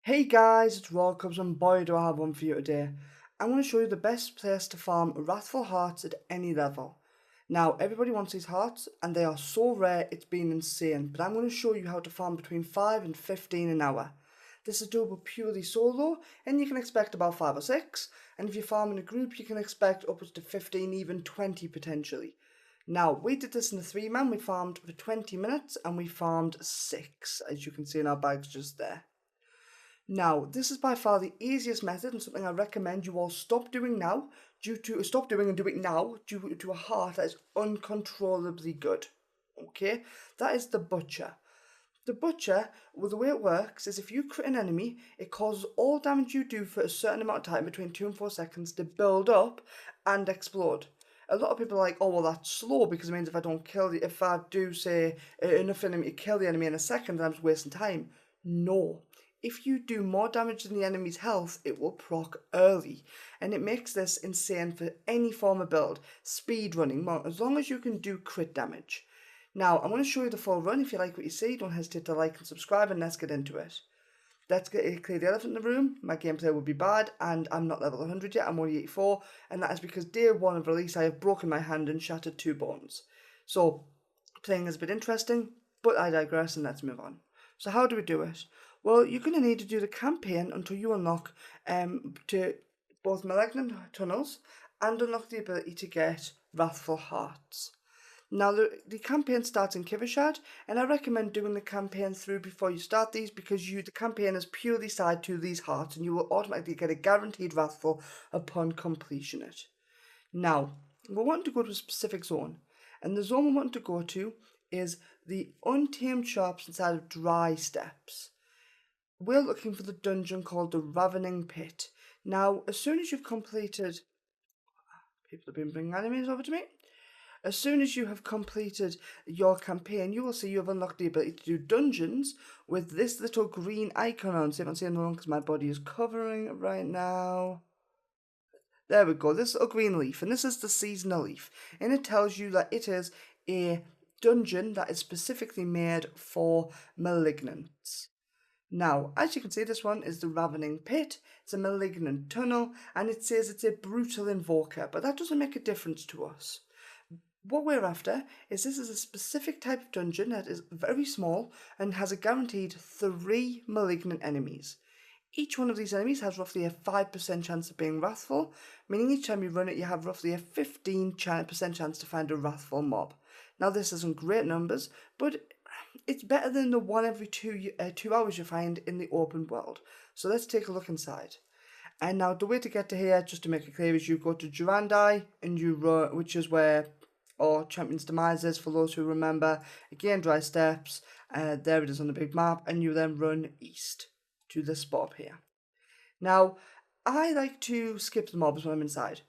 Hey guys, it's Cubs and boy do I have one for you today. I'm going to show you the best place to farm Wrathful hearts at any level. Now, everybody wants these hearts and they are so rare it's been insane, but I'm going to show you how to farm between 5 and 15 an hour. This is doable purely solo and you can expect about 5 or 6, and if you farm in a group you can expect upwards to 15, even 20 potentially. Now, we did this in a 3-man, we farmed for 20 minutes and we farmed 6, as you can see in our bags just there. Now, this is by far the easiest method and something I recommend you all stop doing now, stop doing and do it now due to a heart that is uncontrollably good. Okay, that is the butcher. The butcher, well, the way it works is if you crit an enemy, it causes all damage you do for a certain amount of time, between 2 and 4 seconds, to build up and explode. A lot of people are like, oh well, that's slow because it means if I do say enough enemy to kill the enemy in a second, then I'm just wasting time. No. If you do more damage than the enemy's health, it will proc early, and it makes this insane for any form of build, speed running, as long as you can do crit damage. Now, I'm going to show you the full run. If you like what you see, don't hesitate to like and subscribe, and let's get into it. Let's clear the elephant in the room. My gameplay would be bad, and I'm not level 100 yet, I'm only 84, and that is because day 1 of release I have broken my hand and shattered 2 bones. So, playing is a bit interesting, but I digress and let's move on. So how do we do it? Well, you're going to need to do the campaign until you unlock to both Malignant Tunnels and unlock the ability to get Wrathful Hearts. Now, the campaign starts in Kivishad, and I recommend doing the campaign through before you start these because the campaign is purely tied to these hearts and you will automatically get a guaranteed Wrathful upon completion it. Now, we want to go to a specific zone, and the zone we want to go to is the Untamed Shops inside of Dry Steppes. We're looking for the dungeon called the Ravening Pit. Now, as soon as you've completed... People have been bringing enemies over to me. As soon as you have completed your campaign, you will see you have unlocked the ability to do dungeons with this little green icon on. See if I can see another one because my body is covering it right now. There we go, this little green leaf, and this is the seasonal leaf, and it tells you that it is a dungeon that is specifically made for malignants. Now, as you can see, this one is the Ravening Pit. It's a malignant tunnel, and it says it's a brutal invoker, but that doesn't make a difference to us. What we're after is this is a specific type of dungeon that is very small and has a guaranteed 3 malignant enemies. Each one of these enemies has roughly a 5% chance of being Wrathful, meaning each time you run it you have roughly a 15% chance to find a Wrathful mob. Now this isn't great numbers, but it's better than the one every 2 hours you find in the open world. So let's take a look inside. And now the way to get to here, just to make it clear, is you go to Durandai and you run, which is where our Champion's Demise is, for those who remember. Again, Dry Steppes, there it is on the big map, and you then run east to this spot up here. Now, I like to skip the mobs when I'm inside.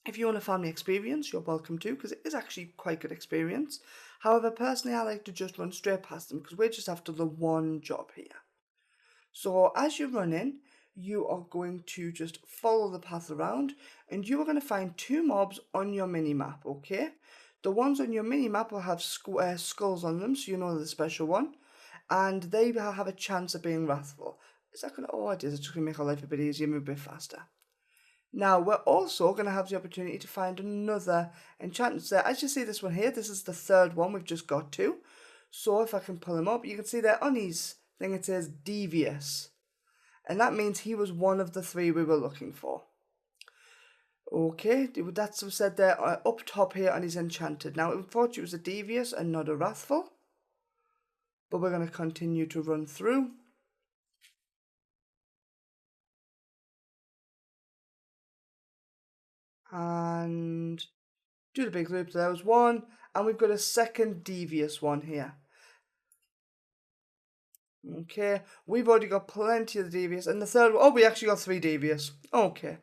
If you want a family experience, you're welcome to, because it is actually quite good experience. However, personally, I like to just run straight past them, because we're just after the one job here. So, as you run in, you are going to just follow the path around, and you are going to find 2 mobs on your mini-map, okay? The ones on your mini-map will have skulls on them, so you know they're the special one, and they will have a chance of being Wrathful. Is that going to... Oh, it is. It's just going to make our life a bit easier, move a bit faster. Now, we're also going to have the opportunity to find another enchantment set. As you see this one here, this is the 3rd one we've just got to. So if I can pull him up, you can see there on his thing it says Devious. And that means he was one of the 3 we were looking for. Okay, that's said there up top here on his Enchanted. Now, unfortunately, it was a Devious and not a Wrathful. But we're going to continue to run through. And do the big loop. There was one, and we've got a second Devious one here. Okay, we've already got plenty of the Devious, and the 3rd one, oh, we actually got 3 Devious. Okay.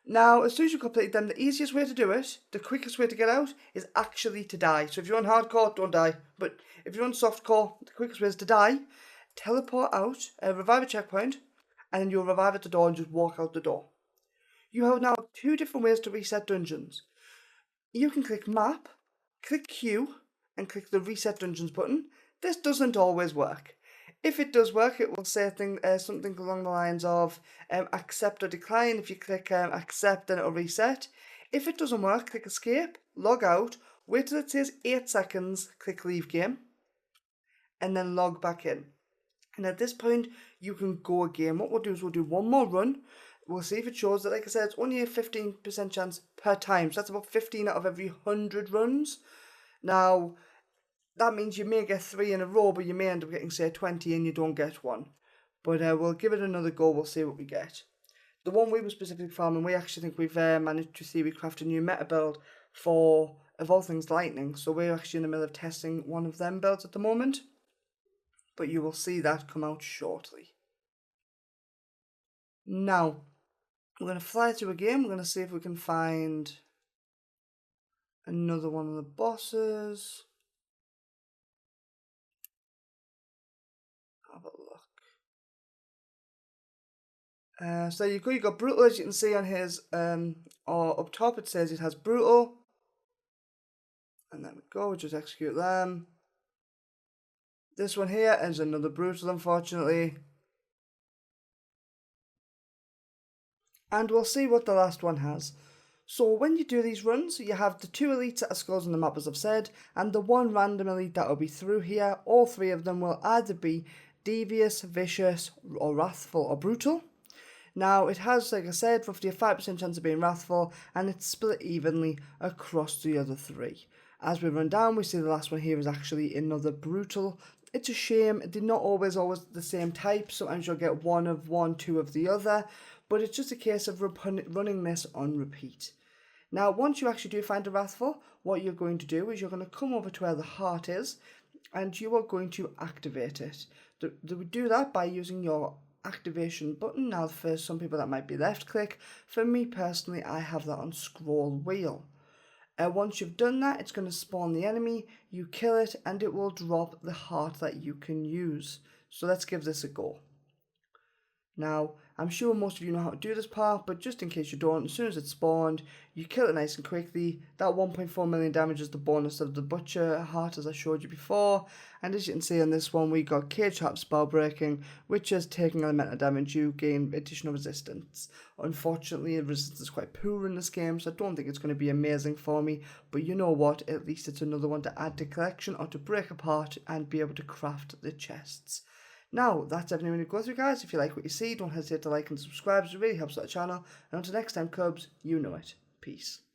Now, as soon as you complete them, the easiest way to do it, the quickest way to get out, is actually to die. So if you're on hardcore, don't die. But if you're on softcore, the quickest way is to die, teleport out, revive a checkpoint, and then you'll revive at the door and just walk out the door. You have now 2 different ways to reset dungeons. You can click Map, click Q, and click the Reset Dungeons button. This doesn't always work. If it does work, it will say something along the lines of accept or decline. If you click accept, then it'll reset. If it doesn't work, click escape, log out, wait till it says 8 seconds, click leave game, and then log back in. And at this point, you can go again. What we'll do is we'll do one more run. We'll see if it shows that, like I said, it's only a 15% chance per time. So that's about 15 out of every 100 runs. Now, that means you may get 3 in a row, but you may end up getting, say, 20 and you don't get one. But we'll give it another go. We'll see what we get. The one we were specifically farming, we actually think we've managed to see we craft a new meta build for, of all things, lightning. So we're actually in the middle of testing one of them builds at the moment. But you will see that come out shortly. Now, we're going to fly through again. We're going to see if we can find another one of the bosses. Have a look. So you got brutal, as you can see on his, or up top it says it has brutal. And there we go, we'll just execute them. This one here is another brutal, unfortunately. And we'll see what the last one has. So when you do these runs, you have the 2 elites that are skulls on the map, as I've said, and the 1 random elite that will be through here. All 3 of them will either be devious, vicious, or wrathful, or brutal. Now, it has, like I said, roughly a 5% chance of being wrathful, and it's split evenly across the other 3. As we run down, we see the last one here is actually another brutal. It's a shame, they're not always the same type. Sometimes you'll get 1 of one, 2 of the other, but it's just a case of running this on repeat. Now, once you actually do find a Wrathful, what you're going to do is you're going to come over to where the heart is, and you are going to activate it. We do that by using your activation button. Now, for some people that might be left click. For me personally, I have that on scroll wheel. Once you've done that, it's going to spawn the enemy, you kill it, and it will drop the heart that you can use. So let's give this a go. Now, I'm sure most of you know how to do this part, but just in case you don't, as soon as it's spawned, you kill it nice and quickly. That 1.4 million damage is the bonus of the Butcher heart, as I showed you before. And as you can see on this one, we got Cage Trap Spell Breaking, which is taking elemental damage, you gain additional resistance. Unfortunately, the resistance is quite poor in this game, so I don't think it's going to be amazing for me. But you know what, at least it's another one to add to collection or to break apart and be able to craft the chests. Now, that's everything we need to go through, guys. If you like what you see, don't hesitate to like and subscribe. It really helps out the channel. And until next time, Cubs, you know it. Peace.